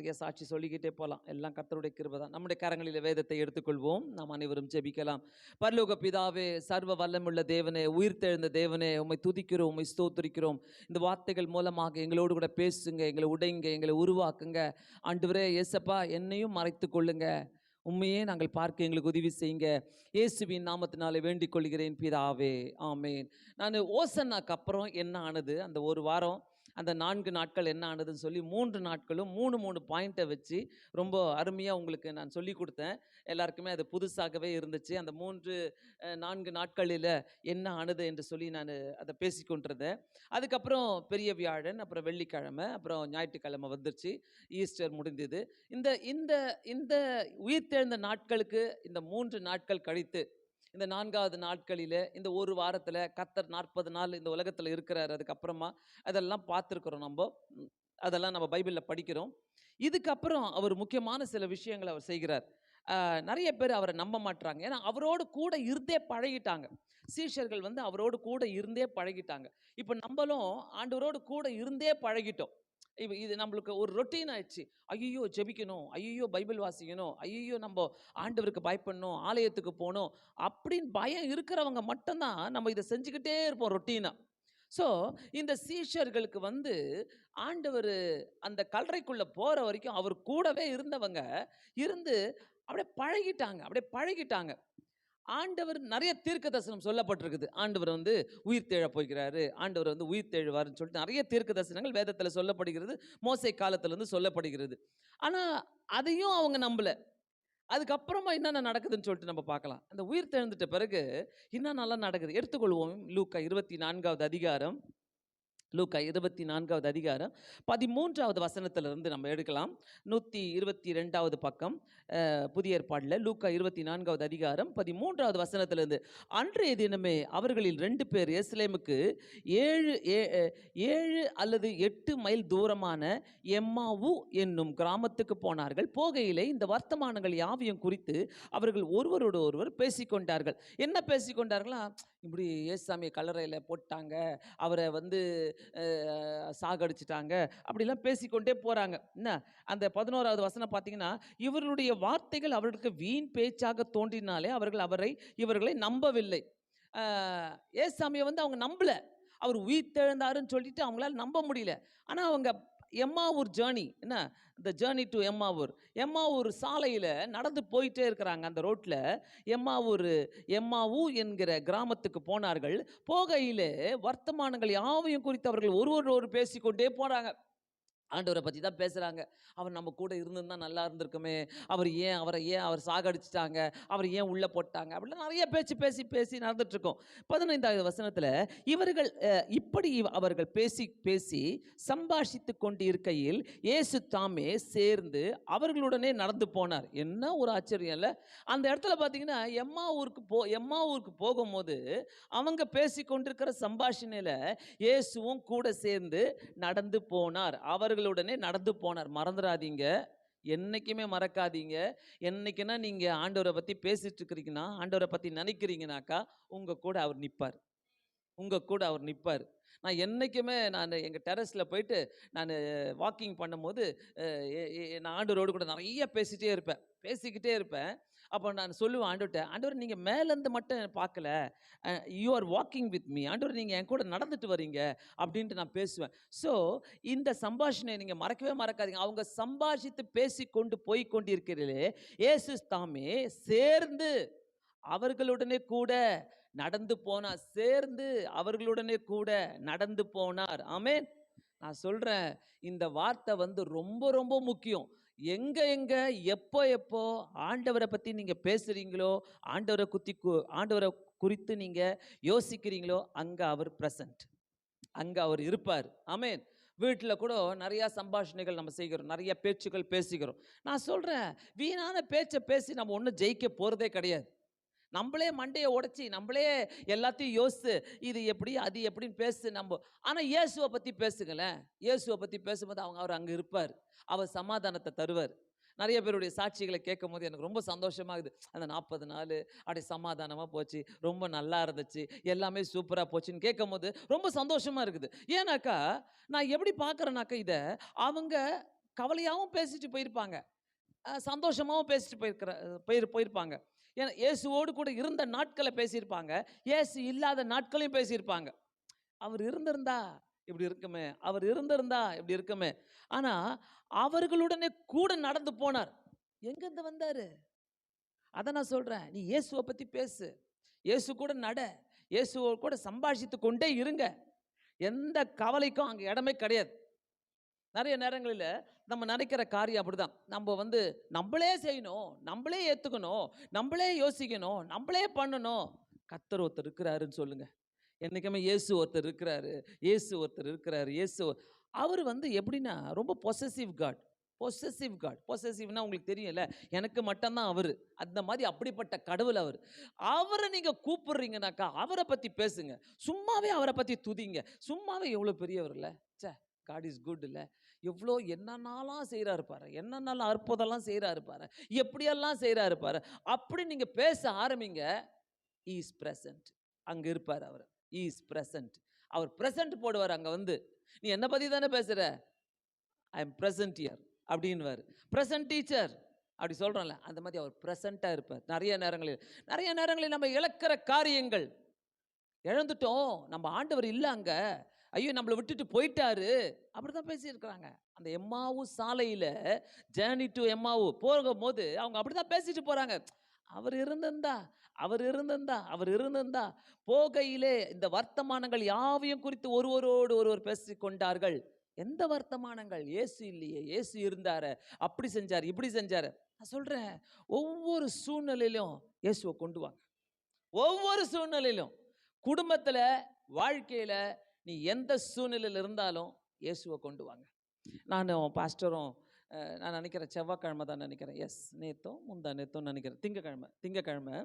நிறைய சாட்சி சொல்லிக்கிட்டே போகலாம். எல்லாம் கர்த்தருடைய கிருபை தான். நம்முடைய கரங்களில் வேதத்தை எடுத்துக்கொள்வோம். நாம் அனைவரும் ஜெபிக்கலாம். பரலோக பிதாவே, சர்வ வல்லமுள்ள தேவனே, உயிர்த்தெழுந்த தேவனே, உம்மை துதிக்கிறோம், உம்மை ஸ்தோத்திரிக்கிறோம். இந்த வார்த்தைகள் மூலமாக எங்களோடு கூட பேசுங்க, எங்களை உடைங்க, எங்களை உருவாக்குங்க. ஆண்டவரே இயேசப்பா, என்னையும் மறைத்து கொள்ளுங்க. உண்மையே நாங்கள் பார்க்க எங்களுக்கு உதவி செய்யுங்க. இயேசுவின் நாமத்தினாலே வேண்டிக் கொள்கிறேன் பிதாவே, ஆமேன். நான் ஓசன்னாக்கு அப்புறம் என்ன ஆனது, அந்த ஒரு வாரம், அந்த 4 நாட்கள் என்ன ஆனதுன்னு சொல்லி 3 நாட்களும் 3 பாயிண்ட்டை வச்சு ரொம்ப அருமையாக உங்களுக்கு நான் சொல்லி கொடுத்தேன். எல்லாருக்குமே அது புதுசாகவே இருந்துச்சு. அந்த 4 நாட்களில் என்ன ஆனது என்று சொல்லி நான் அதை பேசி கொண்டிருந்தேன். அதுக்கப்புறம் பெரிய வியாழன், அப்புறம் வெள்ளிக்கிழமை, அப்புறம் ஞாயிற்றுக்கிழமை வந்துருச்சு. ஈஸ்டர் முடிந்தது. இந்த இந்த இந்த உயிர்த்தெழுந்த நாட்களுக்கு இந்த 3 நாட்கள் கழித்து இந்த 4வது நாட்களில் இந்த ஒரு வாரத்தில் கர்த்தர் 40 நாள் இந்த உலகத்தில் இருக்கிறார். அதுக்கப்புறமா அதெல்லாம் பார்த்துருக்குறோம். அதெல்லாம் நம்ம பைபிளில் படிக்கிறோம். இதுக்கப்புறம் அவர் முக்கியமான சில விஷயங்களை அவர் செய்கிறார். நிறைய பேர் அவரை நம்ப மாட்டுறாங்க. ஏன்னா அவரோடு கூட இருந்தே பழகிட்டாங்க. சீஷர்கள் அவரோடு கூட இருந்தே பழகிட்டாங்க. இப்போ நம்மளும் ஆண்டவரோடு கூட இருந்தே பழகிட்டோம். இது நம்மளுக்கு ஒரு ரொட்டீன் ஆயிடுச்சு. ஐயோ ஜெபிக்கணும், ஐயோ பைபிள் வாசிக்கணும், ஐயோ நம்ம ஆண்டவருக்கு பயப்படணும், ஆலயத்துக்கு போகணும் அப்படின்னு பயம் இருக்கிறவங்க மட்டும்தான் நம்ம இதை செஞ்சுக்கிட்டே இருப்போம் ரொட்டீனா. ஸோ இந்த சீஷர்களுக்கு ஆண்டவர் அந்த கல்லறைக்குள்ளே போகிற வரைக்கும் அவர் கூடவே இருந்தவங்க இருந்து அப்படியே பழகிட்டாங்க. ஆண்டவர் நிறைய தீர்க்க தரிசனம் சொல்லப்பட்டிருக்குது. ஆண்டவர் உயிர் தேழ போகிறாரு, ஆண்டவர் உயிர் தேழுவார்னு சொல்லிட்டு நிறைய தீர்க்க தரிசனங்கள் வேதத்தில் சொல்லப்படுகிறது. மோசே காலத்திலிருந்து சொல்லப்படுகிறது. ஆனால் அதையும் அவங்க நம்பல. அதுக்கப்புறமா என்னென்ன நடக்குதுன்னு சொல்லிட்டு நம்ம பார்க்கலாம். அந்த உயிர் தெழுந்துட்ட பிறகு இன்னும் நல்லா நடக்குது. எடுத்துக்கொள்வோம். லூக்கா 24வது அதிகாரம், லூக்கா 24வது அதிகாரம் 13வது வசனத்திலிருந்து நம்ம எடுக்கலாம். 122வது பக்கம் புதிய ஏற்பாடில் லூக்கா 24வது அதிகாரம் 13வது வசனத்திலிருந்து. அன்றைய தினமே அவர்களில் 2 பேர் எருசலேமுக்கு 7 அல்லது 8 மைல் தூரமான எம்மாவு என்னும் கிராமத்துக்கு போனார்கள். போகையிலே இந்த வர்த்தமானங்கள் யாவையும் குறித்து அவர்கள் ஒருவரோடு ஒருவர் பேசிக்கொண்டார்கள். என்ன பேசிக்கொண்டார்களா? இப்படி ஏசாமியை கல்லறையில் போட்டாங்க, அவரை சாகடிச்சிட்டாங்க, அப்படிலாம் பேசிக்கொண்டே போகிறாங்க. என்ன அந்த 11வது வசனம் பார்த்தீங்கன்னா, இவர்களுடைய வார்த்தைகள் அவர்களுக்கு வீண் பேச்சாக தோன்றினாலே இவர்களை நம்பவில்லை. ஏசாமியை அவங்க நம்பல. அவர் உயிர் தெழுந்தாருன்னு சொல்லிட்டு அவங்களால நம்ப முடியல. ஆனால் அவங்க எம்மாவூர் ஜேர்னி, என்ன த ஜேர்னி டு எம்மாவூர் சாலையில் நடந்து போயிட்டே இருக்கிறாங்க. அந்த ரோட்டில் எம்மாவூ என்கிற கிராமத்துக்கு போனார்கள். போகையிலே வர்த்தமானங்கள் யாவையும் குறித்து அவர்கள் ஒருவரோடு பேசிக்கொண்டே போகிறாங்க. ஆண்டவரை பற்றி தான் பேசுகிறாங்க. அவர் நம்ம கூட இருந்திருந்தா நல்லா இருந்திருக்குமே, அவர் சாகடிச்சிட்டாங்க, அவர் ஏன் உள்ளே போட்டாங்க, அப்படிலாம் நிறைய பேசி நடந்துட்டுருக்கோம். 15வது வசனத்தில் இப்படி அவர்கள் பேசி சம்பாஷித்து கொண்டு இருக்கையில் இயேசு தாமே சேர்ந்து அவர்களுடனே நடந்து போனார். என்ன ஒரு ஆச்சரியம் இல்லை? அந்த இடத்துல பார்த்தீங்கன்னா எம்மாவூருக்கு போகும்போது அவங்க பேசி கொண்டிருக்கிற சம்பாஷணையில் இயேசுவும் கூட சேர்ந்து நடந்து போனார். அவர்களுடனே நடந்து போனார். மறந்துடாதீங்க, என்னைக்குமே மறக்காதீங்க. என்னைக்குன்னா நீங்கள் ஆண்டவரை பற்றி பேசிட்டு இருக்கிறீங்கன்னா, ஆண்டவரை பற்றி நினைக்கிறீங்கனாக்கா உங்கள் கூட அவர் நிற்பார். நான் என்றைக்குமே எங்கள் டெரஸில் போயிட்டு நான் வாக்கிங் பண்ணும்போது நான் ஆண்டவரோடு கூட நிறைய பேசிக்கிட்டே இருப்பேன். அப்போ நான் சொல்லுவேன் ஆண்டவர்கிட்ட, ஆண்டவர் நீங்கள் மேலேருந்து மட்டும் பார்க்கல, you are walking with me, ஆண்டவர் நீங்கள் என் கூட நடந்துட்டு வரீங்க அப்படின்ட்டு நான் பேசுவேன். ஸோ இந்த சம்பாஷணை நீங்கள் மறக்கவே மறக்காதீங்க. அவங்க சம்பாஷித்து பேசி கொண்டு போய் கொண்டிருக்கிறீர்களே, இயேசு தாமே சேர்ந்து அவர்களுடனே கூட நடந்து போனார். ஆமென். நான் சொல்கிறேன், இந்த வார்த்தை ரொம்ப ரொம்ப முக்கியம். எங்க எப்போ ஆண்டவரை பற்றி நீங்கள் பேசுகிறீங்களோ, ஆண்டவரை குறித்து நீங்கள் யோசிக்கிறீங்களோ, அங்கே அவர் ப்ரெசன்ட், அங்கே அவர் இருப்பார். ஆமென். வீட்டில் கூட நிறையா சம்பாஷணைகள் நம்ம செய்கிறோம், நிறைய பேச்சுக்கள் பேசுகிறோம். நான் சொல்கிறேன், வீணான பேச்சை பேசி நம்ம ஒன்றும் ஜெயிக்க போகிறதே கிடையாது. நம்மளே மண்டையை உடைச்சி நம்மளே எல்லாத்தையும் யோசித்து இது எப்படி அது எப்படின்னு பேசு நம்ம. ஆனால் இயேசுவை பற்றி பேசுங்களேன். இயேசுவை பற்றி பேசும்போது அவர் அங்கே இருப்பார். அவர் சமாதானத்தை தருவார். நிறைய பேருடைய சாட்சிகளை கேட்கும் போது எனக்கு ரொம்ப சந்தோஷமாகுது. அந்த 40 நாள் அப்படியே சமாதானமாக போச்சு, ரொம்ப நல்லா இருந்துச்சு, எல்லாமே சூப்பராக போச்சுன்னு கேட்கும் போது ரொம்ப சந்தோஷமாக இருக்குது. ஏன்னாக்கா நான் எப்படி பார்க்குறேனாக்கா, இதை அவங்க கவலையாகவும் பேசிட்டு போயிருப்பாங்க, சந்தோஷமாகவும் பேசிட்டு போயிருப்பாங்க. ஏன்னா இயேசுவோடு கூட இருந்த நாட்களை பேசியிருப்பாங்க, இயேசு இல்லாத நாட்களையும் பேசியிருப்பாங்க. அவர் இருந்திருந்தா இப்படி இருக்குமே, அவர் இருந்திருந்தா இப்படி இருக்குமே. ஆனா அவர்களுடனே கூட நடந்து போனார். எங்கிருந்து வந்தாரு? அத நான் சொல்றேன். நீ இயேசுவை பத்தி பேசு, இயேசு கூட நட, இயேசுவோடு கூட சம்பாஷித்து கொண்டே இருங்க. எந்த கவலைக்கும் அங்க இடமே கிடையாது. நிறைய நேரங்களில் நம்ம நினைக்கிற காரியம் அப்படிதான். நம்ம வந்து நம்மளே செய்யணும், நம்மளே ஏத்துக்கணும், நம்மளே யோசிக்கணும், நம்மளே பண்ணணும். கர்த்தர் ஒருத்தர் இருக்கிறாருன்னு சொல்லுங்க. என்னைக்குமே இயேசு ஒருத்தர் இருக்கிறாரு, இயேசு ஒருத்தர் இருக்கிறாரு, இயேசு. அவர் வந்து எப்படின்னா ரொம்ப பொசசிவ் காட். Possessive god. பொசசிவ்னா உங்களுக்கு தெரியும்ல, எனக்கு மட்டும்தான் அவரு. அந்த மாதிரி அப்படிப்பட்ட கடவுள் அவர். அவரை நீங்க கூப்பிடுறீங்கனாக்கா அவரை பத்தி பேசுங்க. சும்மாவே அவரை பத்தி துதிங்க. சும்மாவே எவ்வளவு பெரியவர் இல்ல. ச்சே, காட் இஸ் குட் இல்ல. எவ்வளோ என்னென்னலாம் செய்கிறாரு பாரு, என்னென்னலாம் அற்புதம்லாம் செய்கிறாரு பாரு, எப்படியெல்லாம் செய்கிறாரு பாரு. அப்படி நீங்க பேச ஆரம்பிங்க. he is present. அங்க இருப்பார் அவர். he is present. Our present போடுவார் அங்க வந்து. நீ என்ன பத்தி தானே பேசுற, I am present here அப்படின்னுவார். present teacher அப்படி சொல்றோம்ல, அந்த மாதிரி அவர் present-ஆ இருப்பார். நிறைய நேரங்களில் நம்ம இழக்கிற காரியங்கள், இழந்துட்டோம், நம்ம ஆண்டவர் இல்ல அங்க, ஐயோ நம்மளை விட்டுட்டு போயிட்டாரு, அப்படிதான் பேசியிருக்கிறாங்க. அந்த எம்மாவு சாலையில, ஜேர்னி டு எம்மாவு போகும்போது அவங்க அப்படிதான் பேசிட்டு போறாங்க. அவர் இருந்திருந்தா, அவர் இருந்திருந்தா, அவர் இருந்திருந்தா. போகையிலே இந்த வர்த்தமானங்கள் யாவையும் குறித்து ஒருவரோடு ஒருவர் பேசிக் கொண்டார்கள். எந்த வர்த்தமானங்கள்? இயேசு இல்லையே, இயேசு இருந்தாரு, அப்படி செஞ்சாரு, இப்படி செஞ்சாரு. நான் சொல்றேன், ஒவ்வொரு சூழ்நிலையிலும் இயேசுவை கொண்டு வாங்க. ஒவ்வொரு சூழ்நிலையிலும், குடும்பத்துல, வாழ்க்கையில, நீ எந்த சூழ்நிலையில் இருந்தாலும் இயேசுவை கொண்டு வாங்க. நானும் பாஸ்டரும் நான் நினைக்கிறேன் செவ்வாய்க்கிழமை தான் நினைக்கிறேன், எஸ், முந்தா நேத்தோ நினைக்கிறேன், திங்கக்கிழமை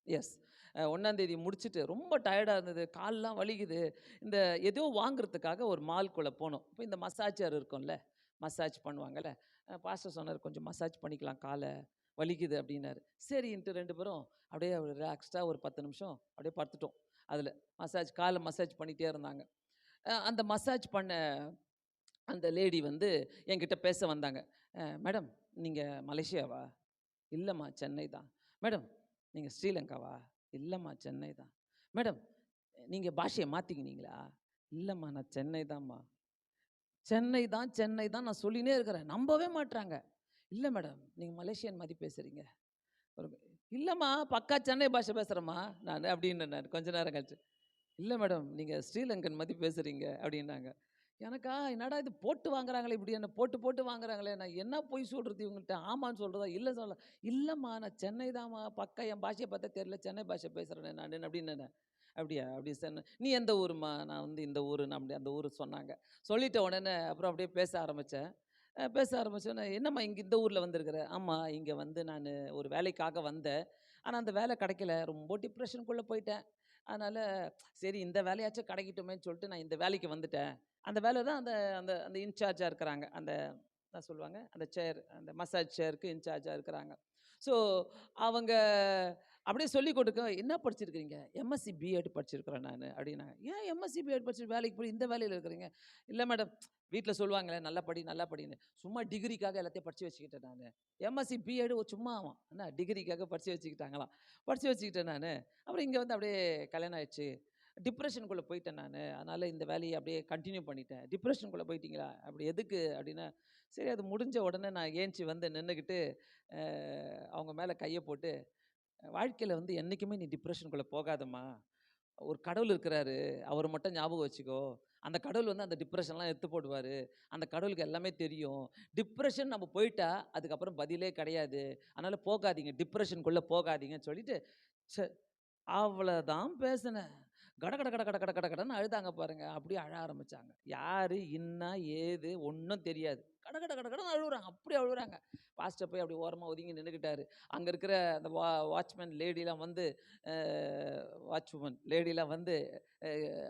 எஸ், 1ஆம் தேதி முடிச்சுட்டு ரொம்ப டயர்டாக இருந்தது, கால்லாம் வலிக்குது. இந்த ஏதோ வாங்குறதுக்காக ஒரு மால்குள்ளே போனோம். இப்போ இந்த மசாஜர் இருக்கும்ல, மசாஜ் பண்ணுவாங்கல்ல, பாஸ்டர் சொன்னார் கொஞ்சம் மசாஜ் பண்ணிக்கலாம், காலை வலிக்குது அப்படின்னாரு. சரின்ட்டு 2 பேரும் அப்படியே ரிலாக்ஸ்டாக ஒரு 10 நிமிஷம் அப்படியே படுத்துட்டோம். அதில் காலை மசாஜ் பண்ணிகிட்டே இருந்தாங்க. அந்த மசாஜ் பண்ண அந்த லேடி வந்து என்கிட்ட பேச வந்தாங்க. மேடம், நீங்கள் மலேசியாவா? இல்லைம்மா, சென்னை தான். மேடம், நீங்கள் ஸ்ரீலங்காவா? இல்லைம்மா, சென்னை தான். மேடம், நீங்கள் பாஷையை மாற்றிக்கினீங்களா? இல்லைம்மா, நான் சென்னை தான்மா. சென்னை தான் நான் சொல்லினே இருக்கிறேன், நம்பவே மாட்டுறாங்க. இல்லை மேடம், நீங்கள் மலேசியன் மாதிரி பேசுகிறீங்க. ஒரு இல்லைம்மா, பக்கா சென்னை பாஷை பேசுகிறேம்மா நான் அப்படின்னு. நான் கொஞ்ச நேரம் கழிச்சு, இல்லை மேடம், நீங்கள் ஸ்ரீலங்கன் மாதிரி பேசுகிறீங்க அப்படின்னாங்க. எனக்கா என்னடா இது போட்டு வாங்குறாங்களே, இப்படி என்ன போட்டு வாங்குறாங்களே, நான் என்ன பொய் சொல்கிறது இவங்கள்ட்ட, ஆமான்னு சொல்கிறதா, இல்லை சொல்ல. இல்லைம்மா, நான் சென்னை தான்மா, பக்கா என் பாஷையை பார்த்தா தெரியல, சென்னை பாஷை பேசுகிறேன் நான் அப்படின்னு. அப்படியா, அப்படி சொன்னேன். நீ எந்த ஊருமா? நான் வந்து இந்த ஊர், நான் அப்படி அந்த ஊர் சொன்னாங்க. சொல்லிட்ட உடனே அப்புறம் அப்படியே பேச ஆரம்பித்தேன். பேச என்னம்மா இங்கே இந்த ஊரில் வந்திருக்கிற? ஆமாம், இங்கே வந்து நான் ஒரு வேலைக்காக வந்தேன், ஆனால் அந்த வேலை கிடைக்கல, ரொம்ப டிப்ரெஷனுக்குள்ளே போயிட்டேன். அதனால் சரி இந்த வேலையாச்சும் கிடைக்கட்டுமேன்னு சொல்லிட்டு நான் இந்த வேலைக்கு வந்துட்டேன். அந்த வேலை தான் அந்த அந்த அந்த இன்சார்ஜாக இருக்கிறாங்க, அந்த என்ன சொல்லுவாங்க, அந்த சேர், அந்த மசாஜ் சேருக்கு இன்சார்ஜாக இருக்கிறாங்க. ஸோ அவங்க அப்படியே சொல்லி கொடுக்க, என்ன படிச்சிருக்கிறீங்க? எம்எஸ்சி பிஎட் படிச்சிருக்கிறேன் நான் அப்படின்னாங்க. ஏன் எம்எஸ்சி பிஎட் படிச்சு வேலைக்கு போய் இந்த வேலையில் இருக்கிறீங்க? இல்லை மேடம், வீட்டில் சொல்லுவாங்களே நல்லா படி நல்லா படின்னு, சும்மா டிகிரிக்காக எல்லாத்தையும் படித்து வச்சுக்கிட்டேன் நான். எம்எஸ்சி பிஎட் சும்மா ஆகும் என்ன, டிகிரிக்காக படித்து வச்சுக்கிட்டாங்களாம். படித்து வச்சுக்கிட்டேன் நான். அப்புறம் இங்கே வந்து அப்படியே கல்யாணம் ஆயிடுச்சு, டிப்ரெஷனுக்குள்ளே போயிட்டேன் நான், அதனால் இந்த வேலையை அப்படியே கண்டினியூ பண்ணிட்டேன். டிப்ரெஷனுக்குள்ளே போயிட்டீங்களா? அப்படி எதுக்கு அப்படின்னா, சரி அது முடிஞ்ச உடனே நான் ஏஞ்சி வந்து நின்றுக்கிட்டு அவங்க மேலே கையை போட்டு, வாழ்க்கையில் வந்து என்றைக்குமே நீ டிப்ரெஷனுக்குள்ளே போகாதம்மா, ஒரு கடவுள் இருக்கிறாரு, அவரை மட்டும் ஞாபகம் வச்சுக்கோ, அந்த கடவுள் வந்து அந்த டிப்ரெஷன்லாம் எடுத்து போடுவார், அந்த கடவுளுக்கு எல்லாமே தெரியும். டிப்ரெஷன் நம்ம போயிட்டா அதுக்கப்புறம் பதிலே கிடையாது, அதனால் போகாதீங்க, டிப்ரெஷனுக்குள்ளே போகாதீங்கன்னு சொல்லிட்டு அவ்வளோதான் பேசினேன். கட கட கட கட கட கட கடன்னு அழுதாங்க பாருங்க. அப்படியே அழ ஆரம்பிச்சாங்க. யாரு, இன்னா, ஏது ஒன்றும் தெரியாது. கட கட கட கடன்னு அழுகுறாங்க. அப்படியே அழுகுறாங்க. பாஸ்டர் போய் அப்படி ஓரமாக ஒதுங்கி நின்றுக்கிட்டாரு. அங்கே இருக்கிற அந்த வாட்ச்மேன் லேடிலாம் வந்து, வாட்ச்வுமன் லேடிலாம் வந்து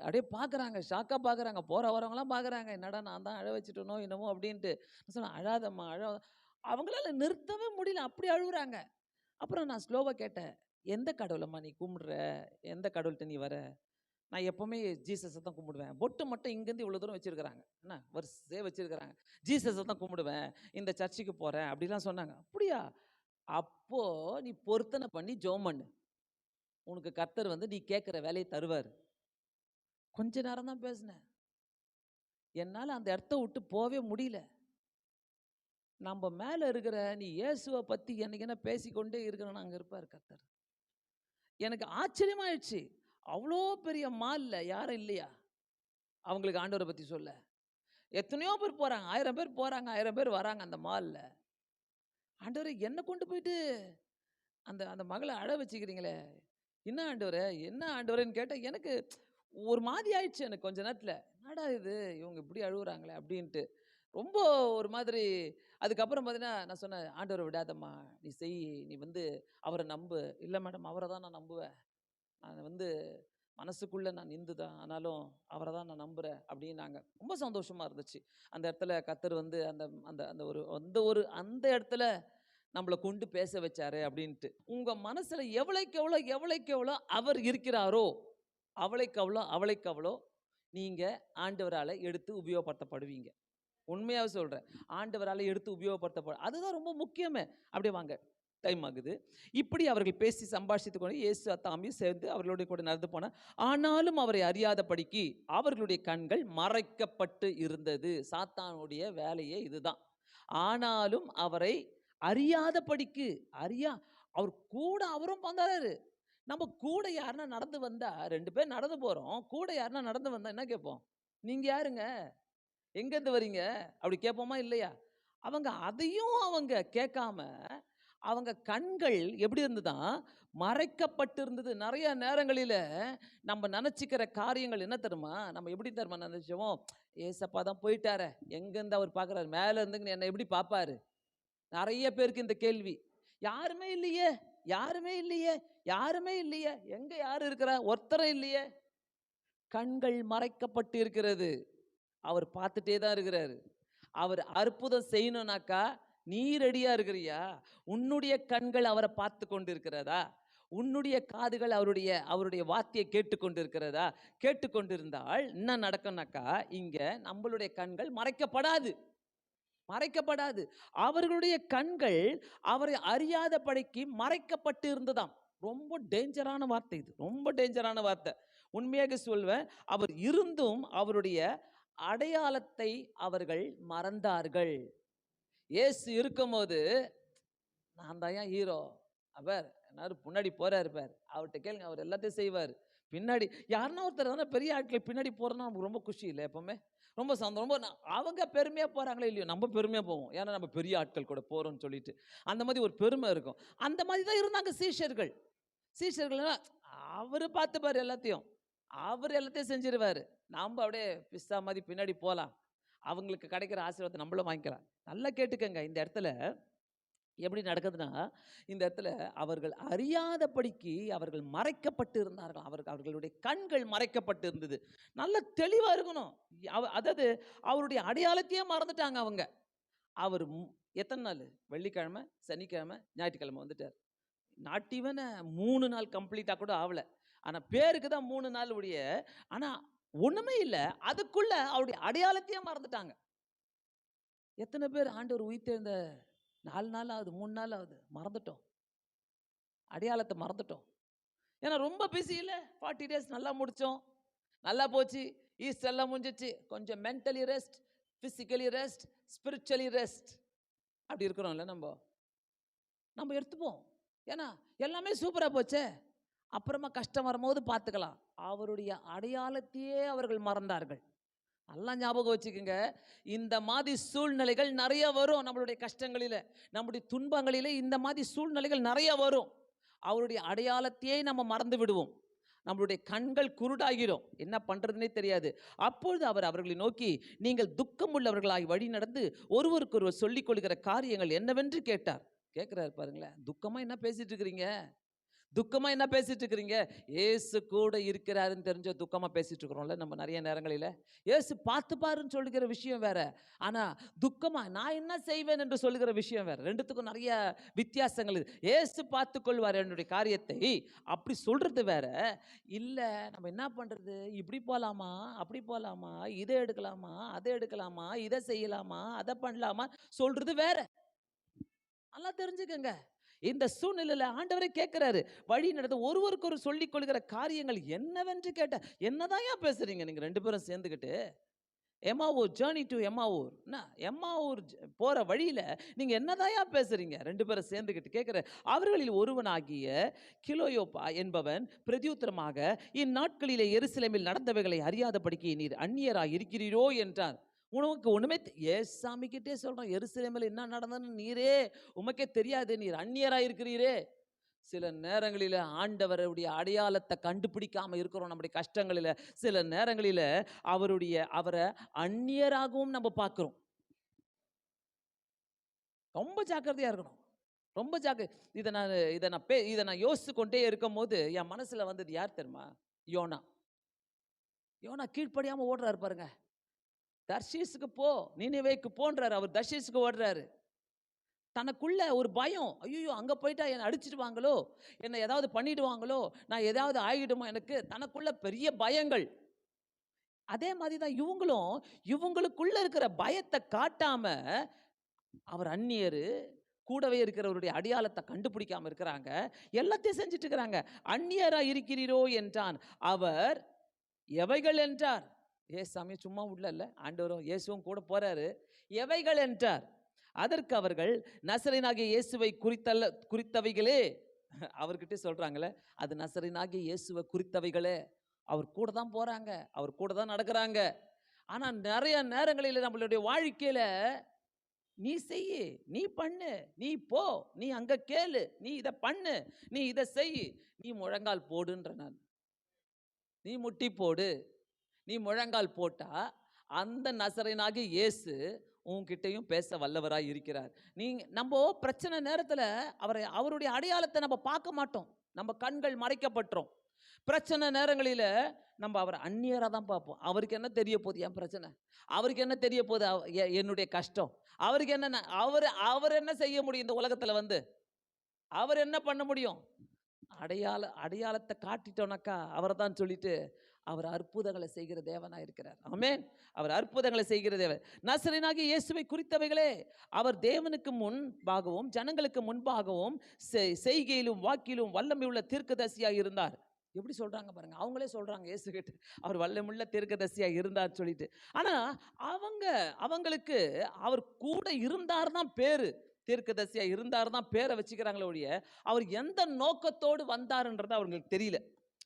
அப்படியே பார்க்குறாங்க, ஷாக்காக பார்க்குறாங்க. போகிற வரவங்களாம் பார்க்குறாங்க, என்னடா நான் தான் அழ வச்சுட்டனோ என்னமோ அப்படின்ட்டு. நான் சொன்னேன், அழாதம்மா அவங்களால நிறுத்தவே முடியல, அப்படி அழுகுறாங்க. அப்புறம் நான் ஸ்லோவாக கேட்டேன், எந்த கடவுளம்மா நீ கும்பிடுற? எந்த கடவுள்கிட்ட நீ வர? நான் எப்போவுமே ஜீசஸை தான் கும்பிடுவேன். பொட்டு மட்டும் இங்கேருந்து இவ்வளோ தூரம் வச்சுருக்கிறாங்க, என்ன வரிசையே வச்சுருக்கிறாங்க. ஜீசஸை தான் கும்பிடுவேன், இந்த சர்ச்சுக்கு போகிறேன் அப்படிலாம் சொன்னாங்க. அப்படியா? அப்போது நீ பொருத்தனை பண்ணி ஜெபம் பண்ணு, உனக்கு கர்த்தர் வந்து நீ கேட்குற வேலையை தருவார். கொஞ்ச நேரம் தான் பேசினேன், என்னால் அந்த இடத்த விட்டு போகவே முடியல. நம்ம மேலே இருக்கிற நீ இயேசுவை பற்றி என்னைக்குன்னா பேசிக்கொண்டே இருக்கிறேன்னு அங்கே இருப்பார் கர்த்தர். எனக்கு ஆச்சரியமாயிடுச்சு. அவ்வளோ பெரிய மால்ல யாரும் இல்லையா அவங்களுக்கு ஆண்டவரை பற்றி சொல்ல? எத்தனையோ பேர் போகிறாங்க, 1000 பேர் போகிறாங்க, 1000 பேர் வராங்க அந்த மாலில். ஆண்டவரை என்ன கொண்டு போயிட்டு அந்த அந்த மகளை அழ வச்சுக்கிறீங்களே, என்ன ஆண்டவரே, என்ன ஆண்டவரேன்னு கேட்டால் எனக்கு ஒரு மாதிரி ஆயிடுச்சு. எனக்கு கொஞ்ச நேரத்தில் என்னடா இது இவங்க இப்படி அழுகுறாங்களே அப்படின்ட்டு ரொம்ப ஒரு மாதிரி. அதுக்கப்புறம் பார்த்தீங்கன்னா நான் சொன்னேன், ஆண்டவரை விடாதம்மா, நீ செய், நீ வந்து அவரை நம்பு. இல்லை மேடம், அவரை தான் நான் நம்புவேன், நான் வந்து மனசுக்குள்ளே நான் இந்து தான், ஆனாலும் அவரை தான் நான் நம்புகிறேன் அப்படின்னாங்க. ரொம்ப சந்தோஷமாக இருந்துச்சு. அந்த இடத்துல கர்த்தர் வந்து அந்த அந்த அந்த ஒரு அந்த ஒரு அந்த இடத்துல நம்மளை கொண்டு பேச வச்சாரு அப்படின்ட்டு. உங்கள் மனசில் எவ்வளோக்கு எவ்வளோ அவர் இருக்கிறாரோ அவளைக்கு அவ்வளோ நீங்கள் ஆண்டவரால் எடுத்து உபயோகப்படுத்தப்படுவீங்க. உண்மையாக சொல்கிறேன், ஆண்டவரால் எடுத்து உபயோகப்படுத்தப்படும், அதுதான் ரொம்ப முக்கியமே. அப்படியே வாங்க, டைம் ஆகுது. இப்படி அவர்கள் பேசி சம்பாஷித்து கொண்டு இயேசு தாமியும் சேர்ந்து அவர்களுடைய கூட நடந்து போனார். ஆனாலும் அவரை அறியாதபடிக்கு அவர்களுடைய கண்கள் மறைக்கப்பட்டு இருந்தது. சாத்தானுடைய வேலையே இதுதான். ஆனாலும் அவரை அறியாதபடிக்கு, அவர் கூட அவரும் வந்தாரு. நம்ம கூட யாருன்னா நடந்து வந்தா, 2 பேர் நடந்து போறோம், கூட யாருன்னா நடந்து வந்தா என்ன கேட்போம்? நீங்க யாருங்க, எங்கேருந்து வரீங்க அப்படி கேட்போமா இல்லையா? அதையும் அவங்க கேட்காம, அவங்க கண்கள் எப்படி இருந்துதான், மறைக்கப்பட்டு இருந்தது. நிறைய நேரங்களில் நம்ம நினச்சிக்கிற காரியங்கள் என்ன தெரியுமா, நம்ம எப்படி தெரியுமா நினச்சோம், ஏசப்பா தான் போயிட்டாரே, எங்கேருந்து அவர் பார்க்குறாரு, மேலே இருந்துங்க என்னை எப்படி பார்ப்பாரு? நிறைய பேருக்கு இந்த கேள்வி. யாருமே இல்லையே, யாருமே இல்லையே, யாருமே இல்லையே, எங்க யாரு இருக்கிறா, ஒருத்தரும் இல்லையே. கண்கள் மறைக்கப்பட்டு இருக்கிறது. அவர் பார்த்துட்டே தான் இருக்கிறாரு. அவர் அற்புதம் செய்யணும்னாக்கா நீ ரெடியா இருக்கிறியா? உன்னுடைய கண்கள் அவரை பார்த்து கொண்டு இருக்கிறதா? உன்னுடைய காதுகள் அவருடைய அவருடைய வார்த்தையை கேட்டுக்கொண்டு இருக்கிறதா? கேட்டுக்கொண்டிருந்தால் என்ன நடக்கும்னாக்கா, இங்க நம்மளுடைய கண்கள் மறைக்கப்படாது, மறைக்கப்படாது. அவர்களுடைய கண்கள் அவரை அறியாதபடிக்கு மறைக்கப்பட்டு இருந்ததாம். ரொம்ப டேஞ்சரான வார்த்தை இது, ரொம்ப டேஞ்சரான வார்த்தை. உண்மையாக சொல்வேன், அவர் இருந்தும் அவருடைய அடையாளத்தை அவர்கள் மறந்தார்கள். இயேசு இருக்கும்போது நான் தான் ஏன் ஹீரோ, அவர் எல்லாரும் முன்னாடி போறாரு பார், அவர்கிட்ட கேளுங்க, அவர் எல்லாத்தையும் செய்வார். பின்னாடி யாருன்னா ஒருத்தர் தானே பெரிய ஆட்கள் பின்னாடி போறோன்னா நமக்கு ரொம்ப குஷி இல்லை? எப்பவுமே ரொம்ப சந்தோஷம். ரொம்ப அவங்க பெருமையாக போகிறாங்களோ இல்லையோ, நம்ம பெருமையாக போவோம், ஏன்னா நம்ம பெரிய ஆட்கள் கூட போகிறோம்னு சொல்லிட்டு. அந்த மாதிரி ஒரு பெருமை இருக்கும். அந்த மாதிரி தான் இருந்தாங்க சீஷர்கள். சீஷர்கள்னா அவர் பார்த்துப்பார் எல்லாத்தையும், அவர் எல்லாத்தையும் செஞ்சிருவார். நம்ம அப்படியே பிஸ்தா மாதிரி பின்னாடி போகலாம், அவங்களுக்கு கிடைக்கிற ஆசீர்வாதத்தை நம்மளும் வாங்கிக்கலாம். நல்லா கேட்டுக்கங்க, இந்த இடத்துல எப்படி நடக்குதுன்னா, இந்த இடத்துல அவர்கள் அறியாதபடிக்கு அவர்கள் மறைக்கப்பட்டு இருந்தார்கள். அவர்களுடைய கண்கள் மறைக்கப்பட்டு இருந்தது. நல்ல தெளிவா இருக்கணும். அதாவது அவருடைய அடையாளத்தையே மறந்துட்டாங்க அவங்க. அவர் எத்தனை நாள், வெள்ளிக்கிழமை, சனிக்கிழமை, ஞாயிற்றுக்கிழமை வந்துட்டார். நாட் ஈவன் 3 நாள் கம்ப்ளீட்டாக கூட ஆகல. ஆனால் பேருக்கு தான் 3 நாள் உடைய, ஆனால் ஒன்றுமே இல்லை. அதுக்குள்ள அவருடைய அடையாளத்தையே மறந்துட்டாங்க. எத்தனை பேர் ஆண்டவர் உயிர்த்தெழுந்த 4 நாள் ஆகுது, 3 நாள் ஆகுது, மறந்துட்டோம், அடையாளத்தை மறந்துட்டோம். ஏன்னா ரொம்ப பிஸி இல்லை. 40 days நல்லா முடித்தோம், நல்லா போச்சு, ஈஸ்டர் எல்லாம் முடிஞ்சிச்சு. கொஞ்சம் mentally rest, physically rest, spiritually rest, அப்படி இருக்கிறோம்ல நம்ம எடுத்துப்போம். ஏன்னா எல்லாமே சூப்பராக போச்சே, அப்புறமா கஷ்டம் வரும்போது பார்த்துக்கலாம். அவருடைய அடையாளத்தையே அவர்கள் மறந்தார்கள். நல்லா ஞாபகம் வச்சுக்கோங்க, இந்த மாதிரி சூழ்நிலைகள் நிறைய வரும். நம்மளுடைய கஷ்டங்களில், நம்முடைய துன்பங்களில் இந்த மாதிரி சூழ்நிலைகள் நிறைய வரும். அவருடைய அடையாளத்தையே நம்ம மறந்து விடுவோம். நம்மளுடைய கண்கள் குருடாகிடும், என்ன பண்ணுறதுனே தெரியாது. அப்பொழுது அவர் அவர்களை நோக்கி, நீங்கள் துக்கம் உள்ளவர்களாய் வழி நடந்து ஒருவருக்கு ஒருவர் சொல்லிக் கொள்கிற காரியங்கள் என்னவென்று கேட்டார். கேட்குறாரு பாருங்களேன், துக்கமாக என்ன பேசிட்டு இருக்கிறீங்க? துக்கமா என்ன பேசிட்டு இருக்கிறீங்க? ஏசு கூட இருக்கிறாருன்னு தெரிஞ்ச துக்கமா பேசிட்டு இருக்கிறோம்ல நம்ம நிறைய நேரங்களில. ஏசு பார்த்து பாருன்னு சொல்லுகிற விஷயம் வேற. ஆனா துக்கமா நான் என்ன செய்வேன் என்று சொல்லுகிற விஷயம் வேற. ரெண்டுத்துக்கும் நிறைய வித்தியாசங்கள் இருக்கு. ஏசு பார்த்துக் கொள்வார் என்னுடைய காரியத்தை அப்படி சொல்றது வேற. இல்ல நம்ம என்ன பண்றது? இப்படி போலாமா? அப்படி போலாமா? இதை எடுக்கலாமா? அதை எடுக்கலாமா? இதை செய்யலாமா? அதை பண்ணலாமா? சொல்றது வேற. நல்லா தெரிஞ்சுக்கங்க. இந்த சூழ்நிலையில ஆண்டவரே கேட்கிறாரு, வழி நடத்த ஒருவருக்கு ஒரு சொல்லிக் கொள்கிற காரியங்கள் என்னவென்று கேட்ட, என்னதான்யா பேசுறீங்க நீங்க 2 பேரும் சேர்ந்துக்கிட்டு? எம்மாவூர் ஜர்னி டு எம்மாவூர். என்ன எம்மாவூர் போற வழியில நீங்க என்னதான்யா பேசுறீங்க? 2 பேரும் சேர்ந்துக்கிட்டு கேட்கிற. அவர்களில் ஒருவனாகிய கிலோயோப்பா என்பவன் பிரதியுத்தரமாக, இந்நாட்களிலே எருசலேமில் நடந்தவைகளை அறியாதபடிக்கு நீர் அந்நியராய் இருக்கிறீரோ என்றார். உனக்கு ஒண்ணுமே ஏசாமி கிட்டே சொல்றோம், எருசலேமில் என்ன நடந்ததுன்னு நீரே உமக்கே தெரியாது, நீர் அந்நியராய் இருக்கிறீரே. சில நேரங்களில ஆண்டவருடைய அடையாளத்தை கண்டுபிடிக்காம இருக்கிறோம். நம்முடைய கஷ்டங்களில சில நேரங்களில அவரை அந்நியராகவும் நம்ம பார்க்கிறோம். ரொம்ப ஜாக்கிரதையா இருக்கணும். ரொம்ப இதை நான் யோசித்து கொண்டே இருக்கும் போது என் மனசுல வந்தது யார் தெரியுமா? யோனா. யோனா கீழ்ப்படியாம ஓடுறாரு பாருங்க. தர்ஷீஸுக்கு போ, நினிவேக்கு போன்றாரு. அவர் தர்ஷீஸுக்கு ஓடுறாரு. தனக்குள்ள ஒரு பயம், ஐயோ அங்க போயிட்டா என்னை அடிச்சிடுவாங்களோ, என்னை ஏதாவது பண்ணிடுவாங்களோ, நான் ஏதாவது ஆகிடுமோ எனக்கு. தனக்குள்ள பெரிய பயங்கள். அதே மாதிரி தான் இவங்களுக்குள்ள இருக்கிற பயத்தை காட்டாம அவர் அந்நியரு, கூடவே இருக்கிறவருடைய அடையாளத்தை கண்டுபிடிக்காம இருக்கிறாங்க. எல்லாத்தையும் செஞ்சுட்டு இருக்கிறாங்க. அந்நியரா இருக்கிறீரோ என்றான். அவர் எவைகள் என்றார். ஏசாமி சும்மா உள்ள ஆண்டவரும் இயேசுவும் கூட போறாரு. எவைகள் என்றார். அதற்கு அவர்கள் நசரேயனாகிய இயேசுவை குறித்தவைகளே. அவர்கிட்ட சொல்றாங்களே, அது நசரேயனாகிய இயேசுவை குறித்தவைகளே. அவர் கூட தான் போறாங்க, அவர் கூட தான் நடக்கிறாங்க. ஆனா நிறைய நேரங்களில் நம்மளுடைய வாழ்க்கையில நீ செய்யு, நீ பண்ணு, நீ போ, நீ அங்க கேளு, நீ இதை பண்ணு, நீ இதை செய், நீ முழங்கால் போடுன்ற. நான் நீ முட்டி போடு, நீ முழங்கால் போட்டா அந்த நசரேயனாகிய இயேசு உன்கிட்டையும் பேச வல்லவராய் இருக்கிறார். நம்ம பிரச்சனை நேரத்துல அவருடைய அடையாளத்தை நம்ம பார்க்க மாட்டோம். நம்ம கண்கள் மறைக்கப்பட்டோம். பிரச்சனை நேரங்களில நம்ம அவரை அந்நியரா தான் பார்ப்போம். அவருக்கு என்ன தெரிய போகுது என் பிரச்சனை? அவருக்கு என்ன தெரிய போகுது என்னுடைய கஷ்டம்? அவருக்கு என்ன அவர் என்ன செய்ய முடியும் இந்த உலகத்துல வந்து? அவர் என்ன பண்ண முடியும்? அடையாளத்தை காட்டிட்டோம்னாக்கா அவரை தான் சொல்லிட்டு அவர் அற்புதங்களை செய்கிற தேவனா இருக்கிறார். ஆமென். அவர் அற்புதங்களை செய்கிற தேவன். நசரேயனாகிய இயேசுவை குறித்தவைகளே. அவர் தேவனுக்கு முன்பாகவும் ஜனங்களுக்கு முன்பாகவும் செய்கையிலும் வாக்கிலும் வல்லமை உள்ள தீர்க்கதரிசியாக இருந்தார். எப்படி சொல்றாங்க பாருங்க. அவங்களே சொல்றாங்க இயேசு கிட்ட அவர் வல்லமுள்ள தீர்க்கதரிசியா இருந்தார் சொல்லிட்டு. ஆனா அவங்களுக்கு அவர் கூட இருந்தார் தான் பேரு. தீர்க்கதரிசியா இருந்தார் தான் பேரை வச்சுக்கிறாங்களே ஒழிய அவர் எந்த நோக்கத்தோடு வந்தாருன்றது அவங்களுக்கு தெரியல.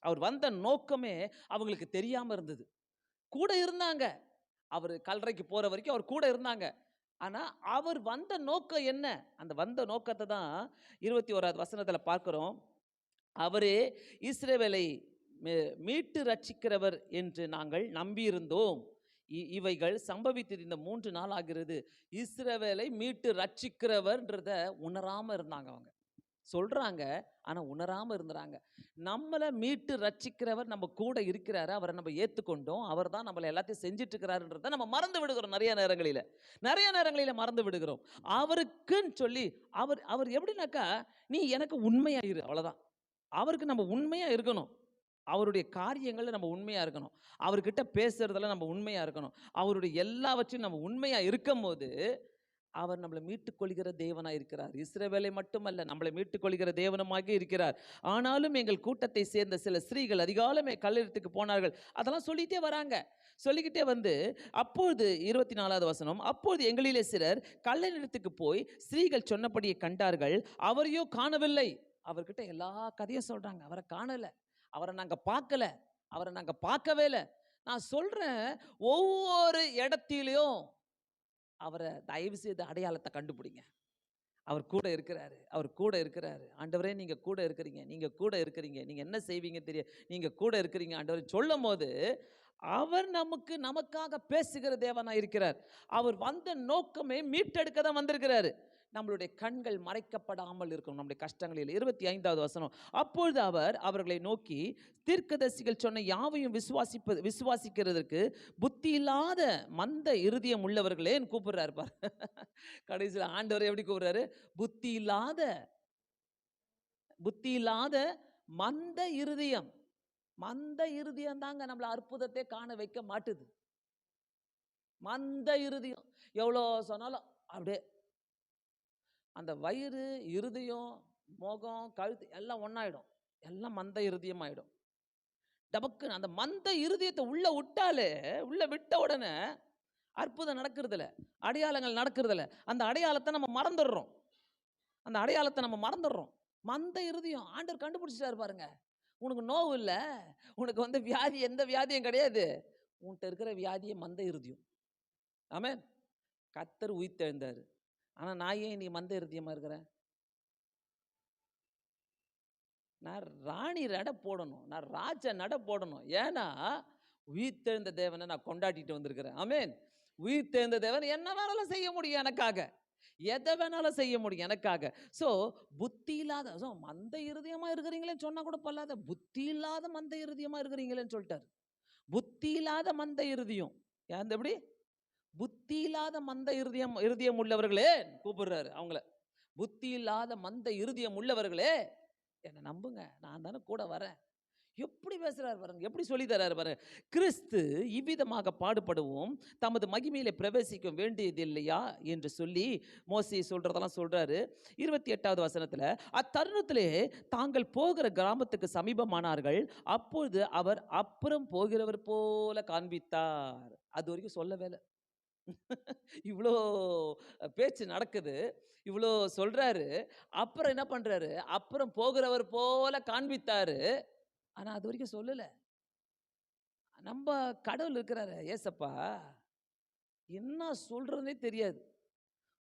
அவர் வந்த நோக்கமே அவங்களுக்கு தெரியாம இருந்தது. கூட இருந்தாங்க. அவர் கல்லறைக்கு போற வரைக்கும் அவர் கூட இருந்தாங்க. ஆனா அவர் வந்த நோக்கம் என்ன? அந்த வந்த நோக்கத்தை தான் 21வது வசனத்துல பார்க்கிறோம். அவரே இஸ்ரவேலை மீட்டு ரட்சிக்கிறவர் என்று நாங்கள் நம்பியிருந்தோம். இவைகள் சம்பவித்தது இந்த 3 நாள் ஆகிறது. இஸ்ரவேலை மீட்டு ரட்சிக்கிறவர்ன்றத உணராம இருந்தாங்க. அவங்க சொல்றாங்க, ஆனா உணராம இருந்தாங்க. நம்மளை மீட்டு ரட்சிக்கிறவர் நம்ம கூட இருக்கிறாரு. அவரை நம்ம ஏத்துக்கொண்டோம். அவர் தான் நம்மளை எல்லாத்தையும் செஞ்சுட்டு இருக்கிறாருன்றத நம்ம மறந்து விடுகிறோம். நிறைய நேரங்களில மறந்து விடுகிறோம். அவருக்குன்னு சொல்லி அவர் எப்படின்னாக்கா, நீ எனக்கு உண்மையா இரு, அவ்வளவுதான். அவருக்கு நம்ம உண்மையா இருக்கணும். அவருடைய காரியங்கள்ல நம்ம உண்மையா இருக்கணும். அவர்கிட்ட பேசுறதுல நம்ம உண்மையா இருக்கணும். அவருடைய எல்லாவற்றையும் நம்ம உண்மையா இருக்கும்போது அவர் நம்மளை மீட்டுக் கொள்கிற தேவனாய் இருக்கிறார். இஸ்ரவேலை மட்டுமல்ல, நம்மளை மீட்டுக் கொள்கிற தேவனுமாக இருக்கிறார். ஆனாலும் எங்கள் கூட்டத்தை சேர்ந்த சில ஸ்திரீகள் அதிகாலமே கல்லெடுத்துக்கு போனார்கள். அதெல்லாம் சொல்லிட்டே வராங்க. சொல்லிக்கிட்டே வந்து அப்பொழுது 24வது வசனம், அப்பொழுது எங்களிலே சிலர் கல்லெடுத்துக்கு போய் ஸ்திரீகள் சொன்னபடியே கண்டார்கள், அவரையோ காணவில்லை. அவர்கிட்ட எல்லா கதையும் சொல்றாங்க. அவரை காணல, அவரை நாங்க பார்க்கல, அவரை நாங்க பார்க்கவே இல்லை. நான் சொல்றேன், ஒவ்வொரு இடத்திலையும் அவரை தயவு செய்து அடையாளத்தை கண்டுபிடிங்க. அவர் கூட இருக்கிறாரு, அவர் கூட இருக்கிறாரு. ஆண்டவரே நீங்க கூட இருக்கிறீங்க, நீங்க கூட இருக்கிறீங்க, நீங்க என்ன செய்வீங்க தெரியும், நீங்க கூட இருக்கிறீங்க ஆண்டவரே சொல்லும் போது அவர் நமக்காக பேசுகிற தேவனா இருக்கிறார். அவர் வந்த நோக்கமே மீட்டெடுக்க தான் வந்திருக்கிறாரு. நம்மளுடைய கண்கள் மறைக்கப்படாமல் இருக்கும் நம்முடைய கஷ்டங்களில். 25வது வசனம், அப்பொழுது அவர் அவர்களை நோக்கி, தீர்க்கதரிசிகள் சொன்ன யாவையும் விசுவாசிக்கிறதற்கு புத்தி இல்லாத மந்த இருதயம் உள்ளவர்களேன்னு கூப்பிடுறாரு பாரு. கடைசியில் ஆண்டவர் எப்படி கூப்பிடுறாரு? புத்தி இல்லாத மந்த இருதயம். மந்த இருதயம் தாங்க நம்மள அற்புதத்தை காண வைக்க மாட்டுது. மந்த இருதயம். எவ்வளோ சொன்னாலும் அப்படியே அந்த வயிறு, இருதயம், முகம், கழுத்து எல்லாம் ஒன்னாயிடும். எல்லாம் மந்த இருதயம் ஆயிடும். டபக்குன்னு அந்த மந்த இருதயத்தை உள்ள விட்ட உடனே அற்புதம் நடக்கிறதில்ல, அடையாளங்கள் நடக்கிறதில்ல. அந்த அடையாளத்தை நம்ம மறந்துடுறோம். மந்த இருதயம் ஆண்டவர் கண்டுபிடிச்சிட்டாரு பாருங்க. உனக்கு நோவு இல்லை, உனக்கு வியாதி, எந்த வியாதியும் கிடையாது. உன்கிட்ட இருக்கிற வியாதியை மந்த இருதயம். ஆமென். கர்த்தர் உயிர்த்தெழுந்தாரு. ஆனா நான் ஏன் நீ மந்த இருதயமா இருக்கிறேன்? நான் ராணி நட போடணும், நான் ராஜ நட போடணும். ஏன்னா உயிர்த்தெழுந்த தேவனை நான் கொண்டாடிட்டு வந்திருக்கிறேன். ஆமென். உயிர்த்தெழுந்த தேவன் என்ன வேணாலும் செய்ய முடியும் எனக்காக, எதை வேணாலும் செய்ய முடியும் எனக்காக. ஸோ புத்தி இல்லாத மந்த இருதயமா இருக்கிறீங்களேன்னு சொன்னா கூட பல்லாத, புத்தி இல்லாத மந்த இருதயமா இருக்கிறீங்களேன்னு சொல்லிட்டாரு. புத்தி இல்லாத மந்த இருதயம். ஏன் எப்படி? புத்தி இல்லாத மந்த இருதயம் உள்ளவர்களே கூப்பிடுறாரு அவங்கள. புத்தி இல்லாத மந்த இருதயம் உள்ளவர்களே என்னை நம்புங்க, நான் தானே கூட வரேன். எப்படி பேசுறாரு பாருங்க, எப்படி சொல்லி தராரு பாருங்க. கிறிஸ்து இவ்விதமாக பாடுபடவும் தமது மகிமையிலே பிரவேசிக்க வேண்டியது இல்லையா என்று சொல்லி மோசே சொல்றதெல்லாம் சொல்றாரு. 28வது வசனத்துல, அத்தருணத்திலே தாங்கள் போகிற கிராமத்துக்கு சமீபமானார்கள். அப்பொழுது அவர் அப்புறம் போகிறவர் போல காண்பித்தார். அது வரைக்கும் சொல்லவே இல்லை. இவ்வளோ பேச்சு நடக்குது, இவ்வளோ சொல்றாரு. அப்புறம் என்ன பண்றாரு? அப்புறம் போகிறவர் போல காண்பித்தாரு. ஆனா அது வரைக்கும் சொல்லல. நம்ம கடவுள் இருக்கிறாரு ஏசப்பா, என்ன சொல்றதுனே தெரியாது.